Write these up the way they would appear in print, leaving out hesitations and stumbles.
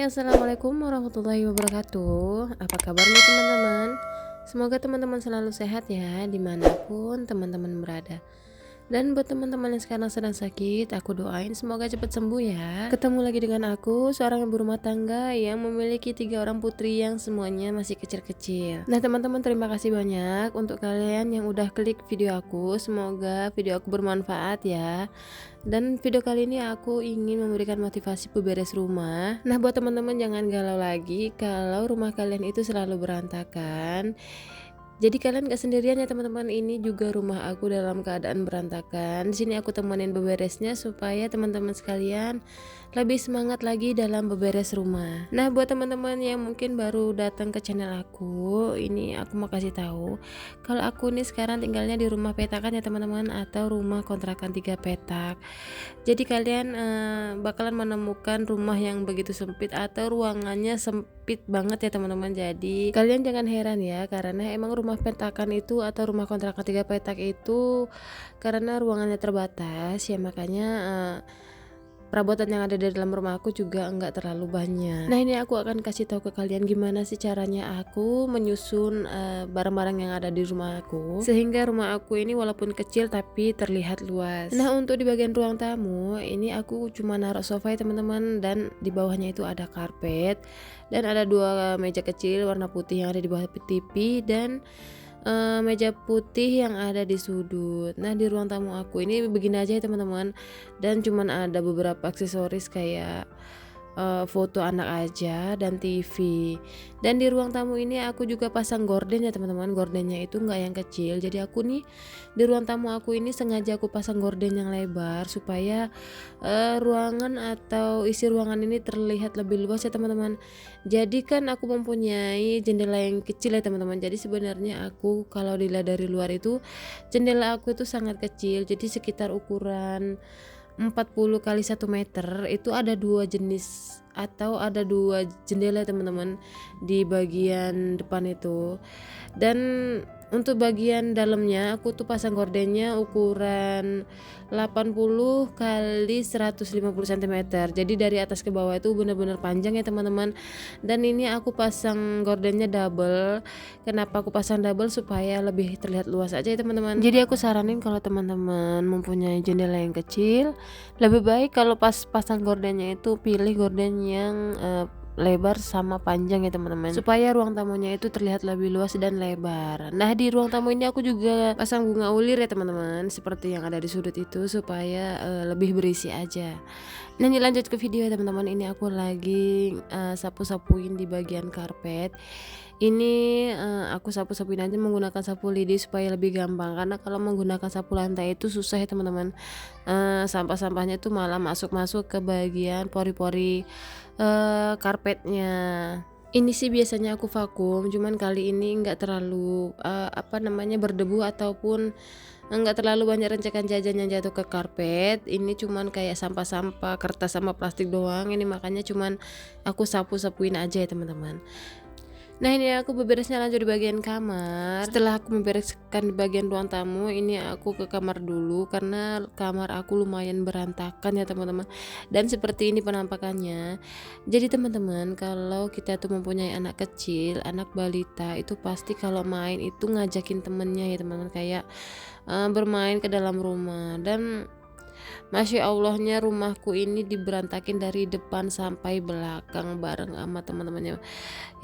Assalamualaikum warahmatullahi wabarakatuh. Apa kabar nih teman-teman? Semoga teman-teman selalu sehat ya, dimanapun teman-teman berada. Dan buat teman-teman yang sekarang sedang sakit, aku doain semoga cepat sembuh ya. Ketemu lagi dengan aku, seorang ibu rumah tangga yang memiliki 3 orang putri yang semuanya masih kecil-kecil. Nah teman-teman, terima kasih banyak untuk kalian yang udah klik video aku. Semoga video aku bermanfaat ya. Dan video kali ini aku ingin memberikan motivasi beberes rumah. Nah buat teman-teman, jangan galau lagi kalau rumah kalian itu selalu berantakan. Jadi kalian gak sendirian ya teman-teman, ini juga rumah aku dalam keadaan berantakan. Di sini aku temenin beberesnya supaya teman-teman sekalian lebih semangat lagi dalam beberes rumah. Nah buat teman-teman yang mungkin baru datang ke channel aku, ini aku mau kasih tahu kalau aku nih sekarang tinggalnya di rumah petakan ya teman-teman, atau rumah kontrakan 3 petak. Jadi kalian bakalan menemukan rumah yang begitu sempit atau ruangannya sempit banget ya teman-teman. Jadi kalian jangan heran ya, karena emang rumah petakan itu atau rumah kontrakan 3 petak itu karena ruangannya terbatas ya, makanya perabotan yang ada di dalam rumah aku juga enggak terlalu banyak. Nah ini aku akan kasih tahu ke kalian gimana sih caranya aku menyusun barang-barang yang ada di rumah aku, sehingga rumah aku ini walaupun kecil tapi terlihat luas. Nah untuk di bagian ruang tamu ini aku cuma naruh sofa ya teman-teman, dan di bawahnya itu ada karpet, dan ada 2 meja kecil warna putih yang ada di bawah TV, dan meja putih yang ada di sudut. Nah di ruang tamu aku ini begini aja ya teman-teman, dan cuman ada beberapa aksesoris kayak foto anak aja dan TV. Dan di ruang tamu ini aku juga pasang gorden ya teman-teman. Gordennya itu enggak yang kecil, jadi aku nih di ruang tamu aku ini sengaja aku pasang gorden yang lebar supaya ruangan atau isi ruangan ini terlihat lebih luas ya teman-teman. Jadi kan aku mempunyai jendela yang kecil ya teman-teman. Jadi sebenarnya aku kalau dilihat dari luar itu jendela aku itu sangat kecil, jadi sekitar ukuran 40 kali 1 meter. Itu ada 2 jenis atau ada 2 jendela teman-teman di bagian depan itu. Dan untuk bagian dalamnya aku tuh pasang gordennya ukuran 80 kali 150 cm. Jadi dari atas ke bawah itu benar-benar panjang ya teman-teman. Dan ini aku pasang gordennya double. Kenapa aku pasang double? Supaya lebih terlihat luas aja ya teman-teman. Jadi aku saranin kalau teman-teman mempunyai jendela yang kecil, lebih baik kalau pas pasang gordennya itu pilih gorden yang lebar sama panjang ya teman-teman, supaya ruang tamunya itu terlihat lebih luas dan lebar. Nah di ruang tamu ini aku juga pasang bunga ulir ya teman-teman, seperti yang ada di sudut itu, supaya lebih berisi aja. Nah ini lanjut ke video ya teman-teman. Ini aku lagi sapu-sapuin di bagian karpet. Ini aku sapu-sapuin aja menggunakan sapu lidi supaya lebih gampang, karena kalau menggunakan sapu lantai itu susah ya teman-teman. Sampah-sampahnya tuh malah masuk-masuk ke bagian pori-pori karpetnya. Ini sih biasanya aku vakum, cuman kali ini nggak terlalu berdebu ataupun nggak terlalu banyak rencekan jajan yang jatuh ke karpet. Ini cuman kayak sampah-sampah kertas sama plastik doang. Ini makanya cuman aku sapu-sapuin aja ya teman-teman. Nah ini aku beberesnya lanjut di bagian kamar. Setelah aku membereskan di bagian ruang tamu, ini aku ke kamar dulu karena kamar aku lumayan berantakan ya teman-teman. Dan seperti ini penampakannya. Jadi teman-teman, kalau kita tuh mempunyai anak kecil, anak balita, itu pasti kalau main itu ngajakin temennya ya teman-teman, kayak bermain ke dalam rumah. Dan Masya Allahnya rumahku ini diberantakin dari depan sampai belakang bareng sama teman-temannya.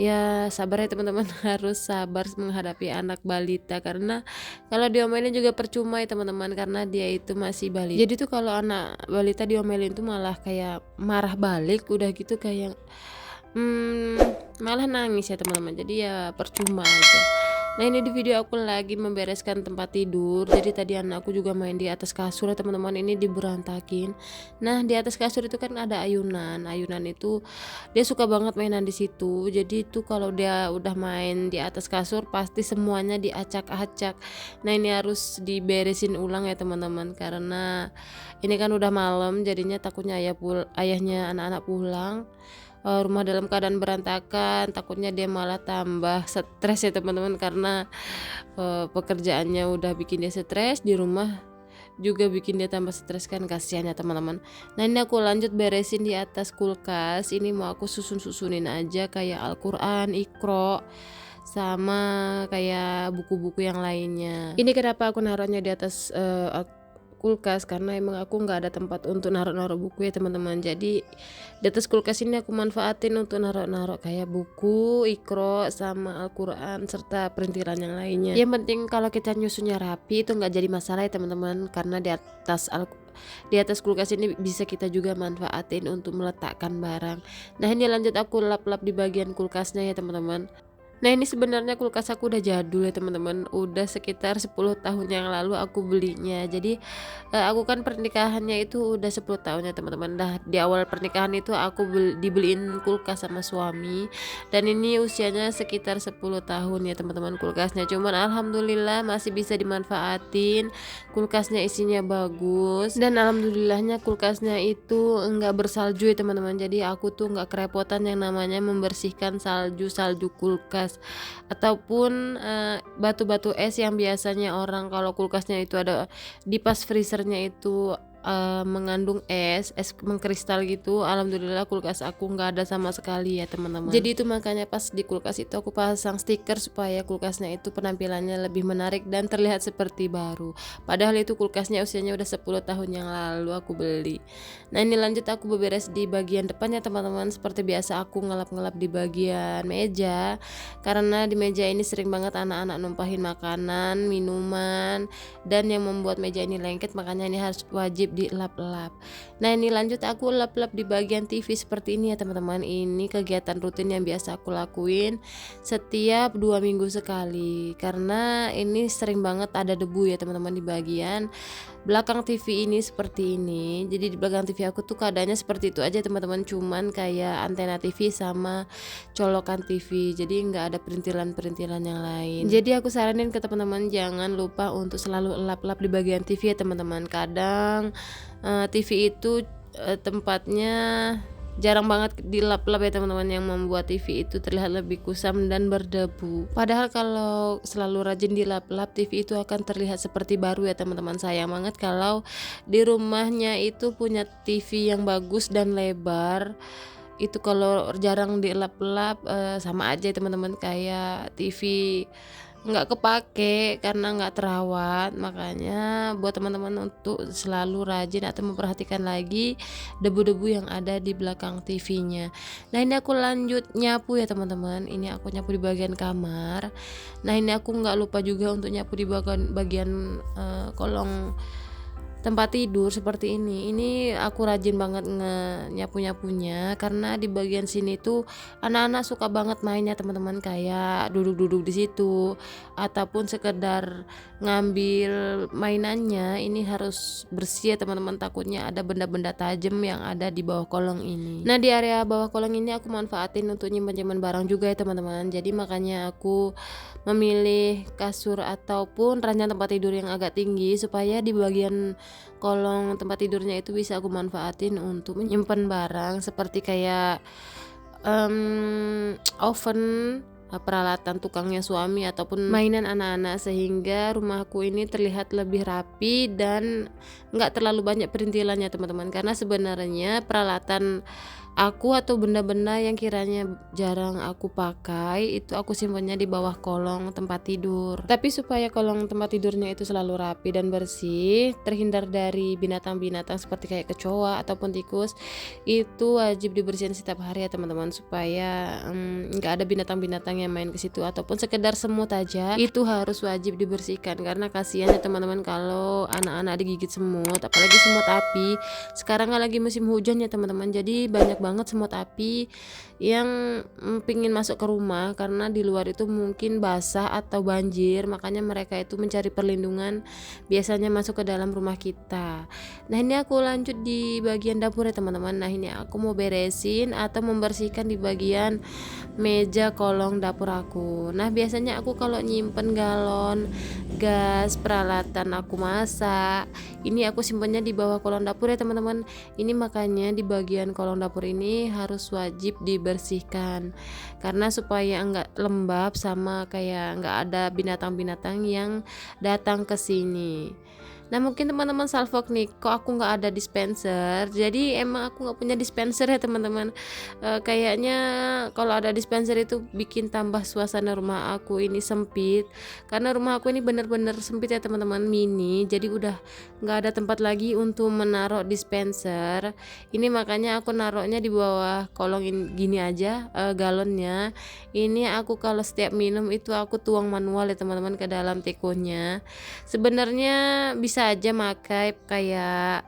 Ya sabar ya teman-teman, harus sabar menghadapi anak balita, karena kalau diomelin juga percuma ya teman-teman, karena dia itu masih balita. Jadi tuh kalau anak balita diomelin tuh malah kayak marah balik, udah gitu kayak malah nangis ya teman-teman. Jadi ya percuma aja. Nah ini di video aku lagi membereskan tempat tidur. Jadi tadi anakku juga main di atas kasur ya teman-teman, ini diberantakin. Nah di atas kasur itu kan ada ayunan. Ayunan itu dia suka banget mainan di situ. Jadi itu kalau dia udah main di atas kasur pasti semuanya diacak-acak. Nah ini harus diberesin ulang ya teman-teman, karena ini kan udah malam, jadinya takutnya ayahnya anak-anak pulang, rumah dalam keadaan berantakan, takutnya dia malah tambah stres ya teman-teman, karena pekerjaannya udah bikin dia stres, di rumah juga bikin dia tambah stres kan, kasihan ya teman-teman. Nah ini aku lanjut beresin di atas kulkas. Ini mau aku susunin aja kayak Al-Quran, Iqra, sama kayak buku-buku yang lainnya. Ini kenapa aku naruhnya di atas kulkas, karena emang aku nggak ada tempat untuk naruh buku ya teman-teman. Jadi di atas kulkas ini aku manfaatin untuk naruh kayak buku, Iqra, sama Al-Quran serta perintilan yang lainnya. Yang penting kalau kita nyusunnya rapi itu nggak jadi masalah ya teman-teman, karena di atas kulkas ini bisa kita juga manfaatin untuk meletakkan barang. Nah ini lanjut aku lap-lap di bagian kulkasnya ya teman-teman. Nah ini sebenarnya kulkas aku udah jadul ya teman-teman, udah sekitar 10 tahun yang lalu aku belinya. Jadi aku kan pernikahannya itu udah 10 tahun ya teman-teman. Dah di awal pernikahan itu aku dibeliin kulkas sama suami, dan ini usianya sekitar 10 tahun ya teman-teman kulkasnya. Cuman alhamdulillah masih bisa dimanfaatin, kulkasnya isinya bagus, dan alhamdulillahnya kulkasnya itu enggak bersalju ya teman-teman. Jadi aku tuh enggak kerepotan yang namanya membersihkan salju kulkas ataupun batu-batu es yang biasanya orang kalau kulkasnya itu ada di pas freezernya itu mengandung es mengkristal gitu. Alhamdulillah kulkas aku nggak ada sama sekali ya teman-teman. Jadi itu makanya pas di kulkas itu aku pasang stiker supaya kulkasnya itu penampilannya lebih menarik dan terlihat seperti baru. Padahal itu kulkasnya usianya udah 10 tahun yang lalu aku beli. Nah ini lanjut aku beberes di bagian depannya teman-teman. Seperti biasa aku ngelap-ngelap di bagian meja, karena di meja ini sering banget anak-anak numpahin makanan, minuman, dan yang membuat meja ini lengket, makanya ini harus wajib dilap-lap. Nah ini lanjut aku lap-lap di bagian TV seperti ini ya teman-teman. Ini kegiatan rutin yang biasa aku lakuin setiap 2 minggu sekali, karena ini sering banget ada debu ya teman-teman di bagian belakang TV ini seperti ini. Jadi di belakang TV aku tuh keadaannya seperti itu aja teman-teman, cuman kayak antena TV sama colokan TV, jadi nggak ada perintilan-perintilan yang lain. Jadi aku saranin ke teman-teman jangan lupa untuk selalu lap-lap di bagian TV ya teman-teman. Kadang TV itu tempatnya jarang banget dilap-lap ya teman-teman, yang membuat TV itu terlihat lebih kusam dan berdebu. Padahal kalau selalu rajin dilap-lap, TV itu akan terlihat seperti baru ya teman-teman. Sayang banget kalau di rumahnya itu punya TV yang bagus dan lebar, itu kalau jarang dilap-lap sama aja teman-teman kayak TV nggak kepake karena nggak terawat. Makanya buat teman-teman untuk selalu rajin atau memperhatikan lagi debu-debu yang ada di belakang TV-nya. Nah ini aku lanjut nyapu ya teman-teman. Ini aku nyapu di bagian kamar. Nah ini aku nggak lupa juga untuk nyapu di bagian kolong tempat tidur seperti ini. Ini aku rajin banget nyapu-nyapunya, karena di bagian sini tuh anak-anak suka banget mainnya teman-teman, kayak duduk-duduk di situ ataupun sekedar ngambil mainannya. Ini harus bersih ya teman-teman, takutnya ada benda-benda tajam yang ada di bawah kolong ini. Nah di area bawah kolong ini aku manfaatin untuk nyimpan barang juga ya teman-teman. Jadi makanya aku memilih kasur ataupun ranjang tempat tidur yang agak tinggi, supaya di bagian kolong tempat tidurnya itu bisa aku manfaatin untuk menyimpan barang seperti kayak oven, peralatan tukangnya suami, ataupun mainan anak-anak, sehingga rumahku ini terlihat lebih rapi dan nggak terlalu banyak perintilannya teman-teman. Karena sebenarnya peralatan aku atau benda-benda yang kiranya jarang aku pakai itu aku simpannya di bawah kolong tempat tidur. Tapi supaya kolong tempat tidurnya itu selalu rapi dan bersih, terhindar dari binatang-binatang seperti kayak kecoa ataupun tikus, itu wajib dibersihin setiap hari ya teman-teman, supaya nggak ada binatang-binatang yang main ke situ, ataupun sekedar semut aja itu harus wajib dibersihkan. Karena kasihan ya teman-teman kalau anak-anak digigit semut, apalagi semut api. Sekarang kan lagi musim hujan ya teman-teman, jadi banyak banget semut api yang pingin masuk ke rumah, karena di luar itu mungkin basah atau banjir, makanya mereka itu mencari perlindungan, biasanya masuk ke dalam rumah kita. Nah ini aku lanjut di bagian dapur ya teman-teman. Nah ini aku mau beresin atau membersihkan di bagian meja kolong dapur aku. Nah biasanya aku kalau nyimpen galon gas, peralatan aku masak, ini aku simpannya di bawah kolong dapur ya teman-teman. Ini makanya di bagian kolong dapur ini harus wajib dibersihkan, karena supaya enggak lembab sama kayak enggak ada binatang-binatang yang datang ke sini. Nah mungkin teman-teman salfok nih, kok aku nggak ada dispenser. Jadi emang aku nggak punya dispenser ya teman-teman. Kayaknya kalau ada dispenser itu bikin tambah suasana rumah aku ini sempit. Karena rumah aku ini bener-bener sempit ya teman-teman, mini. Jadi udah nggak ada tempat lagi untuk menaruh dispenser. Ini makanya aku naruhnya di bawah kolong gini aja, galonnya. Ini aku kalau setiap minum itu aku tuang manual ya teman-teman ke dalam tekonya. Sebenarnya bisa aja makai kayak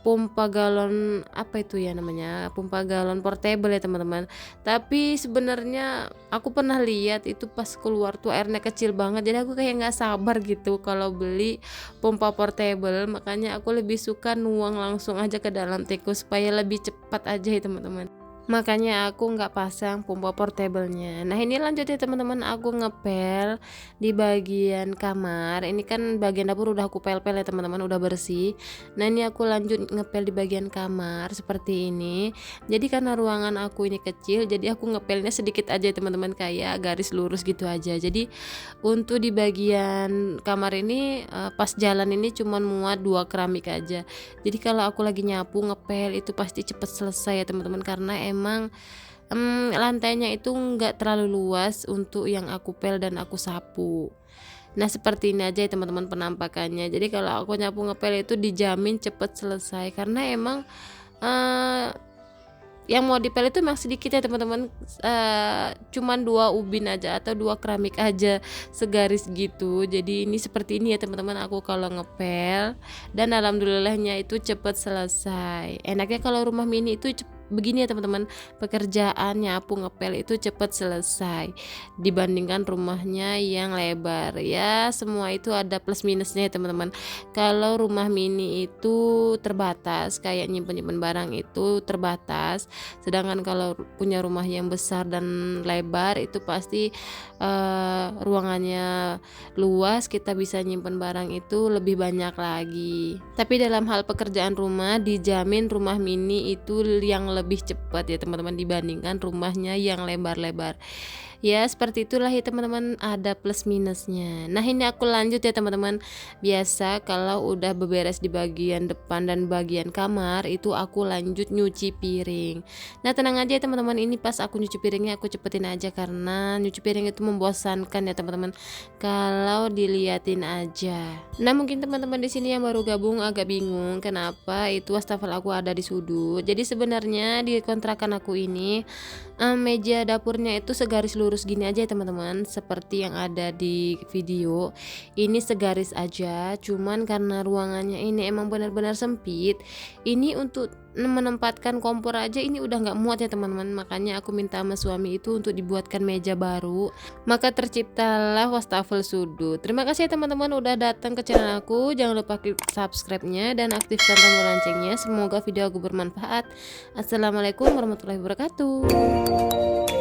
pompa galon, apa itu ya namanya, pompa galon portable ya teman-teman. Tapi sebenarnya aku pernah lihat itu pas keluar tuh airnya kecil banget, jadi aku kayak nggak sabar gitu kalau beli pompa portable. Makanya aku lebih suka nuang langsung aja ke dalam teko supaya lebih cepat aja ya teman-teman. Makanya aku nggak pasang pompa portable-nya. Nah ini lanjut ya teman-teman, aku ngepel di bagian kamar. Ini kan bagian dapur udah aku pel-pel ya teman-teman, udah bersih. Nah ini aku lanjut ngepel di bagian kamar seperti ini. Jadi karena ruangan aku ini kecil, jadi aku ngepelnya sedikit aja ya teman-teman, kayak garis lurus gitu aja. Jadi untuk di bagian kamar ini pas jalan ini cuman muat 2 keramik aja. Jadi kalau aku lagi nyapu ngepel itu pasti cepet selesai ya teman-teman, karena emang lantainya itu nggak terlalu luas untuk yang aku pel dan aku sapu. Nah seperti ini aja ya teman-teman penampakannya. Jadi kalau aku nyapu ngepel itu dijamin cepet selesai, karena emang yang mau dipel itu memang sedikit ya teman-teman, cuman 2 ubin aja atau 2 keramik aja segaris gitu. Jadi ini seperti ini ya teman-teman aku kalau ngepel, dan alhamdulillahnya itu cepet selesai. Enaknya kalau rumah mini itu begini ya teman-teman, pekerjaan nyapu ngepel itu cepet selesai dibandingkan rumahnya yang lebar. Ya semua itu ada plus minusnya ya teman-teman. Kalau rumah mini itu terbatas, kayak nyimpen barang itu terbatas. Sedangkan kalau punya rumah yang besar dan lebar itu pasti ruangannya luas, kita bisa nyimpen barang itu lebih banyak lagi. Tapi dalam hal pekerjaan rumah dijamin rumah mini itu yang lebih cepat ya teman-teman dibandingkan rumahnya yang lebar-lebar. Ya seperti itulah ya teman-teman, ada plus minusnya. Nah ini aku lanjut ya teman-teman. Biasa kalau udah beberes di bagian depan dan bagian kamar itu aku lanjut nyuci piring. Nah tenang aja ya teman-teman, ini pas aku nyuci piringnya aku cepetin aja karena nyuci piring itu membosankan ya teman-teman kalau diliatin aja. Nah mungkin teman-teman di sini yang baru gabung agak bingung kenapa itu wastafel aku ada di sudut. Jadi sebenarnya di kontrakan aku ini meja dapurnya itu segaris lurus gini aja ya teman-teman, seperti yang ada di video. Ini segaris aja, cuman karena ruangannya ini emang benar-benar sempit, ini untuk menempatkan kompor aja ini udah nggak muat ya teman-teman. Makanya aku minta sama suami itu untuk dibuatkan meja baru, maka terciptalah wastafel sudut. Terima kasih ya teman-teman udah datang ke channel aku. Jangan lupa klik subscribe-nya dan aktifkan tombol loncengnya. Semoga video aku bermanfaat. Assalamualaikum warahmatullahi wabarakatuh.